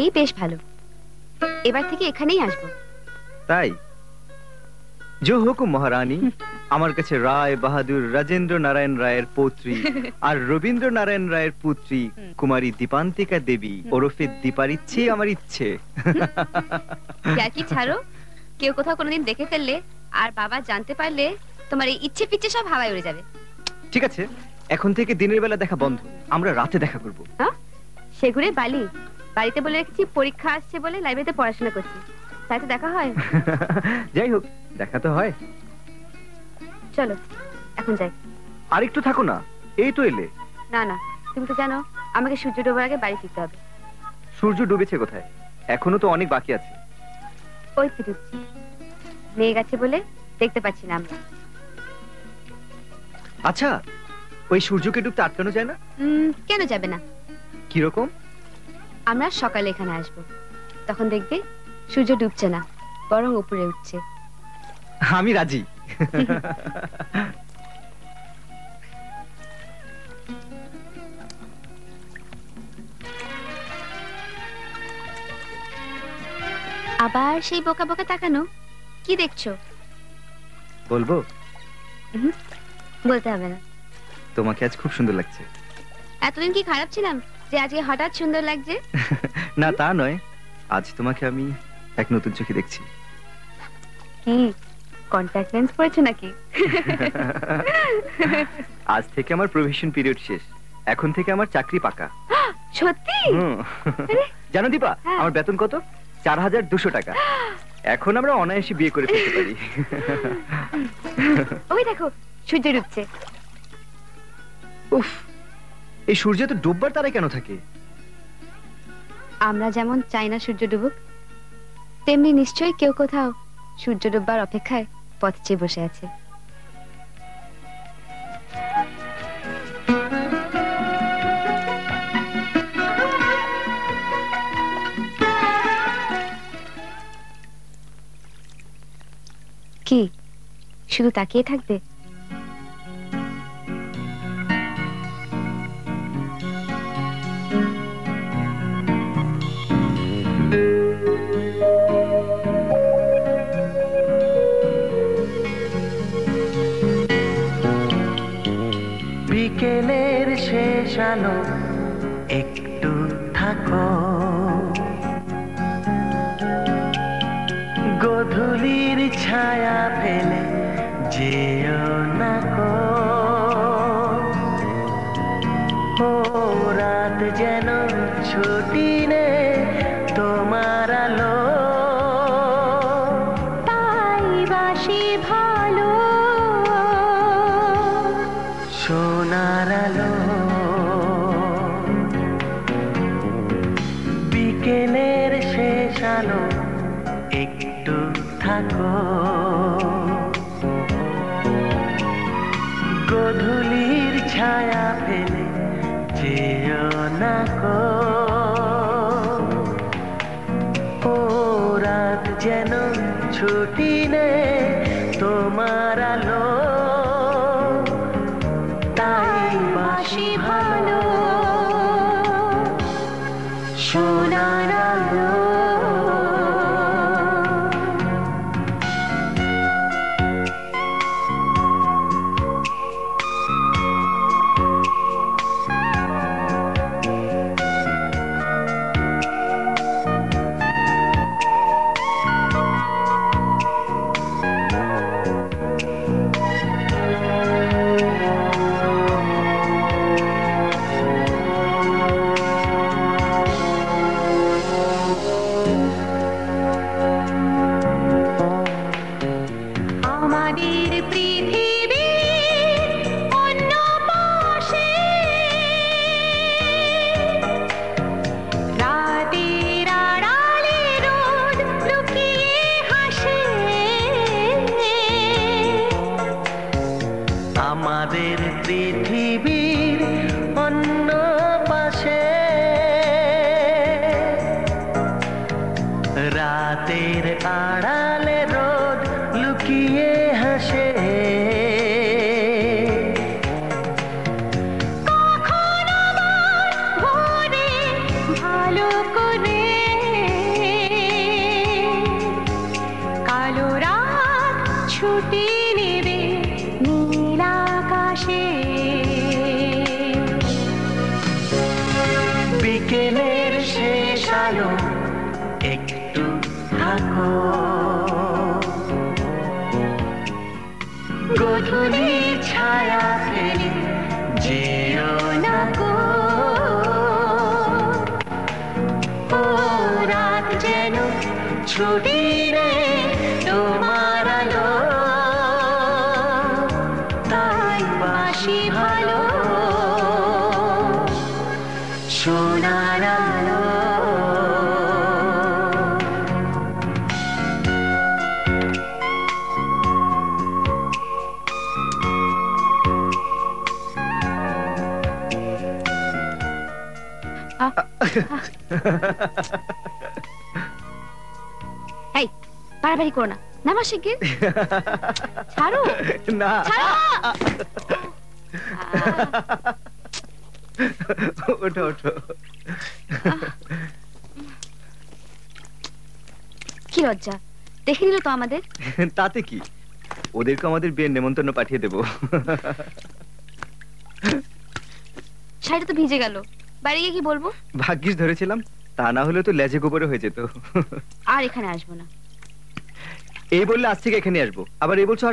এই বেশ ভালো, এবার থেকে এখানেই আসবো। তাই? जो हुकुम महारानी। আমার কাছে রায় বাহাদুর রাজেন্দ্র নারায়ণ রায়ের পৌত্রী আর রবীন্দ্র নারায়ণ রায়ের পুত্রী কুমারী দীপান্তিকা দেবী ওরফে দীপার ইচ্ছে আমার ইচ্ছে। কি ছাড়ো, কেউ কোথাও কোনোদিন দেখে ফেললে আর বাবা জানতে পারলে তোমার এই ইচ্ছে পিচ্ছে সব হাওয়ায় উড়ে যাবে। ঠিক আছে, এখন থেকে দিনের বেলা দেখা বন্ধ, আমরা রাতে দেখা করব। হ্যাঁ, সেগুড়ে বালি। বাড়িতে বলে রেখেছি পরীক্ষা আসছে বলে লাইব্রেরিতে পড়াশোনা করছি, তাই তো দেখা হয়। যাই হোক, দেখা তো হয়। চলো এখন যাই। আর একটু থাকো না, এই তো এলে। না না, তুমি তো জানো আমাকে সূর্য ডোবার আগে বাড়ি ফিরতে হবে। সূর্য ডুবেছে কোথায়? এখনো তো অনেক বাকি আছে। ওই তো ডুবছি, মেঘ আছে বলে দেখতে পাচ্ছি না আমরা। আচ্ছা, ওই সূর্যকে ডুবতে আটকানো যায় না? কেন যাবে না? কিরকম? আমরা সকালে এখানে আসবো, তখন দেখবে সূর্য ডুবছে না, বরং উপরে উঠছে। আমি রাজি। আবার সেই বোকা বোকা তাকানো, কি দেখছো? বলবো? বলতে হবে না। তোমাকে আজ খুব সুন্দর লাগছে। এতদিন কি খারাপ ছিলাম যে আজকে হঠাৎ সুন্দর লাগছে? না তা নয়, আজ তোমাকে আমি এক নতুন চোখে দেখছি। কি কন্টাক্ট লেন্স পরেছো নাকি? আজ থেকে আমার প্রভিশন পিরিয়ড শেষ, এখন থেকে আমার চাকরি পাকা। সত্যি? জানো দীপা, আমার বেতন কত? 4200 টাকা। এখন আমরা অনায়াসে বিয়ে করে ফেলতে পারি। ওই দেখো সূর্য ডুবছে। উফ, এই সূর্য তো ডুববার তারাই কেন থাকে? আমরা যেমন চাই না সূর্য ডুবুক, তেমনি নিশ্চয়ই কেউ কোথাও সূর্য ডুববার অপেক্ষায় পথ চেয়ে বসে আছে। কি শুধু তাকিয়ে থাকবে? বিকেলের শেষ আলো একটু থাকো, গধূলির ছায়া ফেলে যেও না গো। ও রাত যেন ছুটি নে তোমার আলো, তাই বাসি ভালো সোনার আলো। বিকেলের শেষ আলো একটু থাকো, গধূলির ছায়া ফেলে যেও না গো। ও রাত যেন ছুটি নে তোমার আলো, তাই বাসি ভালো সোনার আলো। আমাদের পৃথিবীর অন্য পাশে রাতের আড়ালে রোদ লুকিয়ে হাসে। কখন আমার ভোরে ভালো করে ভালো একটু থাকো গধূলি ছায়া ফেলে যেও না গো ও রাত যেন ছুটি রে তোমার আলো তাই বাসি ভালো সোনার আলো এই বাড়াবাড়ি করো না, নামা শিগগির। ছাড়ো না ছাড়ো। ওঠো ওঠো। কি লজ্জা, দেখে নিল তো আমাদের। তাতে কি, ওদেরকে আমাদের বিয়ের নেমন্তন্ন পাঠিয়ে দেবো। শাড়িটা তো ভিজে গেল, বাড়ি গিয়ে কি বলবো? ভাগ্যিস ধরেছিলাম, তা না হলে তো লেজে গোবরে হয়ে যেত। আর এখানে আসবো না। এই বললে আজ থেকে এখানে আসবো, আবার এই বলছো